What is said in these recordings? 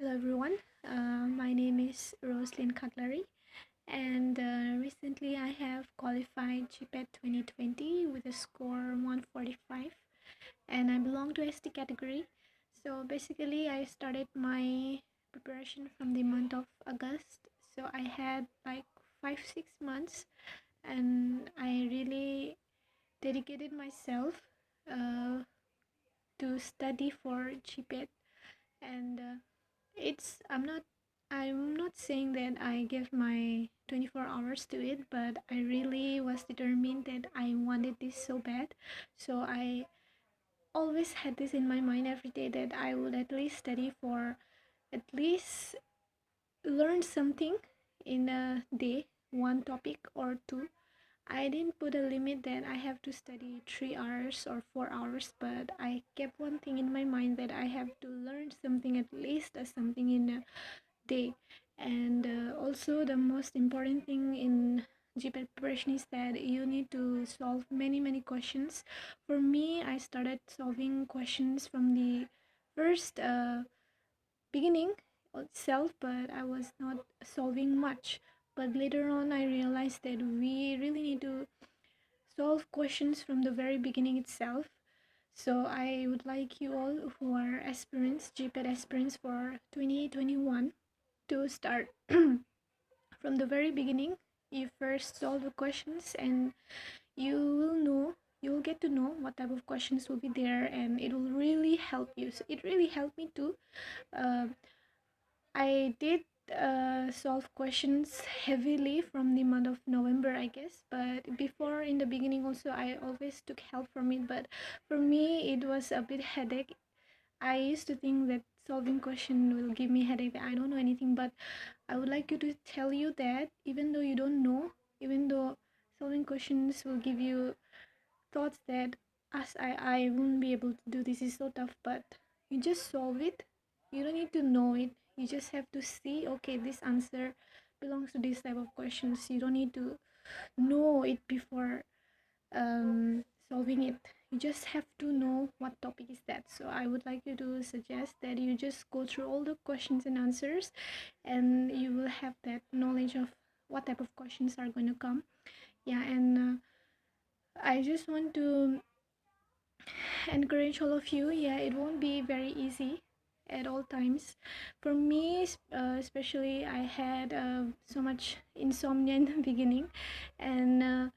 Hello everyone, my name is Rosy Khaklary, and recently I have qualified Gpat 2020 with a score 145, and I belong to ST category. So basically I started my preparation from the month of August, so I had like 5-6 months, and I really dedicated myself uh, to study for Gpat. And it's I'm not saying that I gave my 24 hours to it, but I really was determined that I wanted this so bad. So I always had this in my mind every day that I would at least study for at least learn something in a day, one topic or two. I didn't put a limit that I have to study 3 hours or 4 hours, but I kept one thing in my mind that I have to learn something, at least something in a day. And also the most important thing in GPAT preparation is that you need to solve many questions. For me, I started solving questions from the first beginning itself, but I was not solving much. But later on I realized that we really need to solve questions from the very beginning itself. So I would like you all who are aspirants, GPAT aspirants for 2021, to start from the very beginning. You first solve the questions, and you will get to know what type of questions will be there, and it will really help you. So it really helped me too. uh, I did solve questions heavily from the month of November, I guess. But before, in the beginning, also I always took help from it. But for me, it was a bit headache. I used to think that solving question will give me headache. I don't know anything, but I would like you to tell you that even though you don't know, even though solving questions will give you thoughts that as I won't be able to do this, is so tough, but you just solve it. You don't need to know it. You just have to see, okay, this answer belongs to this type of questions. You don't need to know it before solving it. You just have to know what topic is that. So I would like you to suggest that you just go through all the questions and answers, and you will have that knowledge of what type of questions are going to come. Yeah. And I just want to encourage all of you. Yeah, it won't be very easy at all times. For me, especially, I had so much insomnia in the beginning, and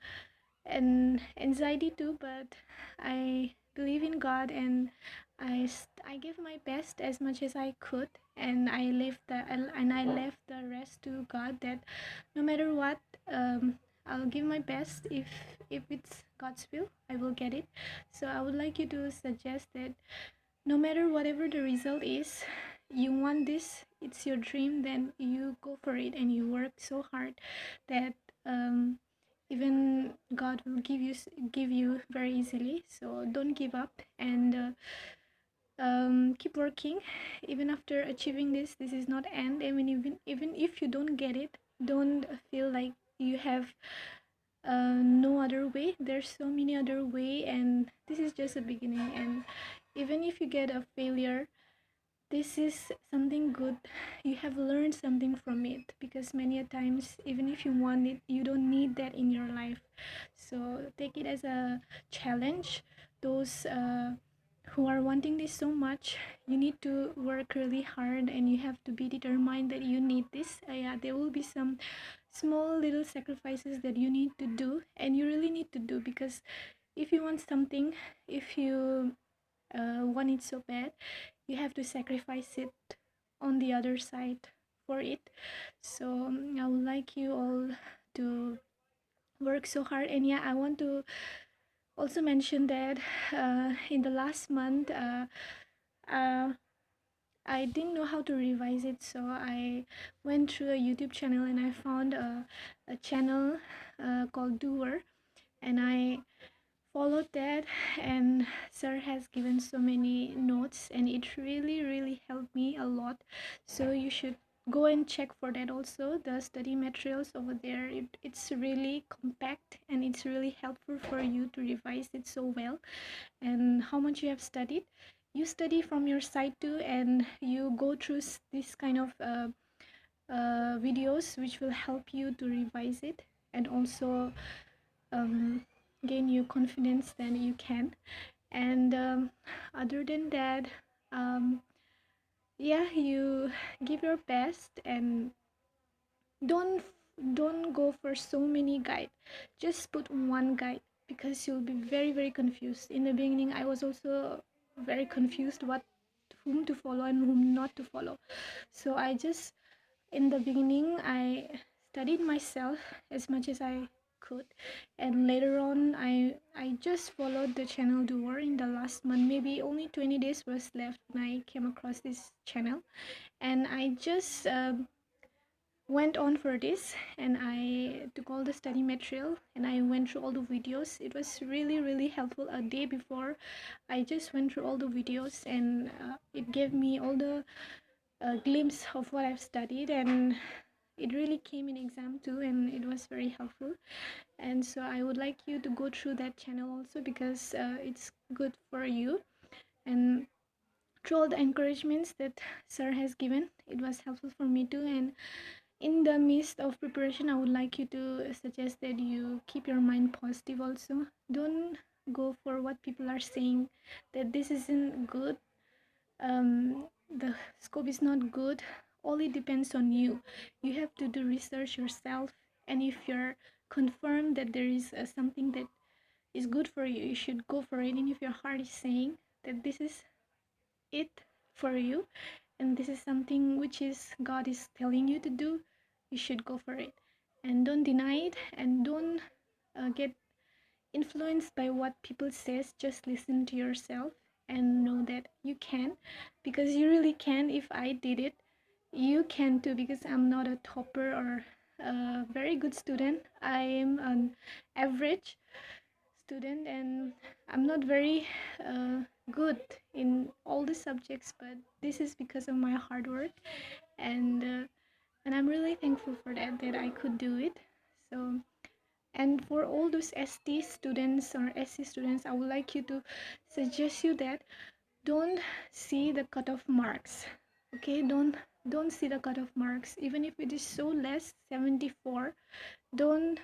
anxiety too. But I believe in God, and I gave my best as much as I could, and I left the rest to God. That no matter what, I'll give my best. If it's God's will, I will get it. So I would like you to suggest that no matter whatever the result is, you want this, it's your dream, then you go for it and you work so hard that even God will give you very easily. So don't give up, and keep working. Even after achieving this is not end. I mean, even if you don't get it, don't feel like you have no other way. There's so many other way, and this is just a beginning. And even if you get a failure, this is something good. You have learned something from it, because many a times, even if you want it, you don't need that in your life. So take it as a challenge. Those who are wanting this so much, you need to work really hard, and you have to be determined that you need this. Yeah, there will be some small little sacrifices that you need to do, and you really need to do, because if you want something, if you want it so bad, you have to sacrifice it on the other side for it. So I would like you all to work so hard. And yeah, I want to also mention that in the last month, uh, I didn't know how to revise it, so I went through a YouTube channel, and I found a channel called Doer, and I followed that. And sir has given so many notes, and it really helped me a lot. So you should go and check for that also. The study materials over there, it's really compact, and it's really helpful for you to revise it so well. And how much you have studied, you study from your side too, and you go through this kind of videos which will help you to revise it, and also um, gain you confidence that you can. And other than that, um, yeah, you give your best, and don't don't go for so many guide. Just put one guide, because you'll be very confused. In the beginning I was also very confused what whom to follow and whom not to follow. So I just, in the beginning, I studied myself as much as I could, and later on I just followed the channel doer in the last month. Maybe only 20 days was left when I came across this channel, and I just went on for this, and I took all the study material and I went through all the videos. It was really helpful. A day before, I just went through all the videos, and it gave me all the glimpse of what I've studied, and it really came in exam too, and it was very helpful. And so I would like you to go through that channel also, because it's good for you. And through all the encouragements that sir has given, it was helpful for me too. And in the midst of preparation, I would like you to suggest that you keep your mind positive also. Don't go for what people are saying, that this isn't good, the scope is not good. All it depends on you. You have to do research yourself, and if you're confirmed that there is something that is good for you, you should go for it. And if your heart is saying that this is it for you, and this is something which is God is telling you to do, you should go for it. And don't deny it, and don't get influenced by what people says. Just listen to yourself and know that you can, because you really can. If I did it, you can too, because I'm not a topper or a very good student. I am an average student, and I'm not very good in all the subjects, but this is because of my hard work. And uh, and I'm really thankful for that I could do it. So, and for all those ST students or SC students, I would like you to suggest you that don't see the cutoff marks. Okay, don't see the cutoff marks, even if it is so less, 74. Don't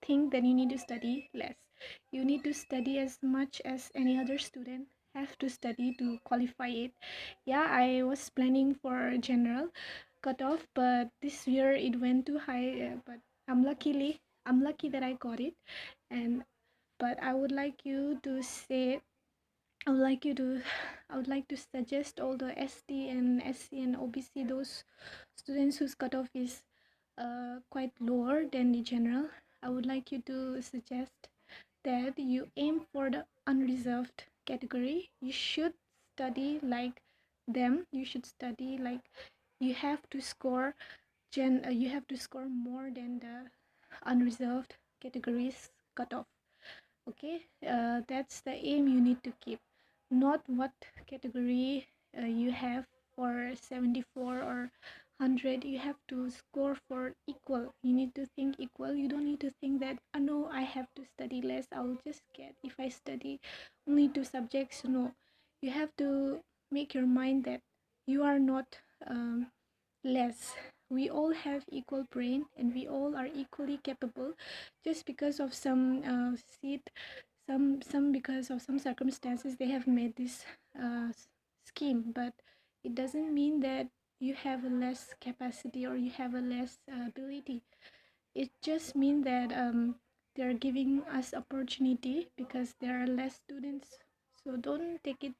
think that you need to study less. You need to study as much as any other student have to study to qualify it. Yeah, I was planning for general cutoff, but this year it went too high. But I'm lucky that I got it. And but I would like you to say, I would like you to I would like to suggest all the ST and SC and OBC, those students whose cutoff is quite lower than the general. I would like you to suggest that you aim for the unreserved category. You should study like them. You should study like, you have to score you have to score more than the unreserved categories cutoff. Okay, that's the aim you need to keep, not what category you have for 74 or 100. You have to score for equal. You need to think equal. You don't need to think that, oh no, I have to study less, I'll just get, if I study only 2 subjects. No, you have to make your mind that you are not less. We all have equal brain, and we all are equally capable. Just because of some seat, some because of some circumstances, they have made this scheme, but it doesn't mean that you have a less capacity or you have a less ability. It just means that they're giving us opportunity because there are less students. So don't take it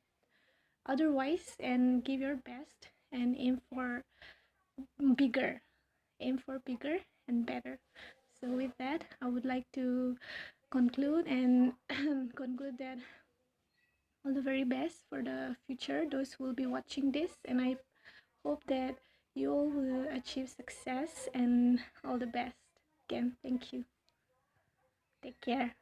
otherwise, and give your best and bigger aim for bigger and better. So with that, I would like to conclude and conclude that all the very best for the future, those who will be watching this, and I hope that you all will achieve success, and all the best. Again, thank you. Take care.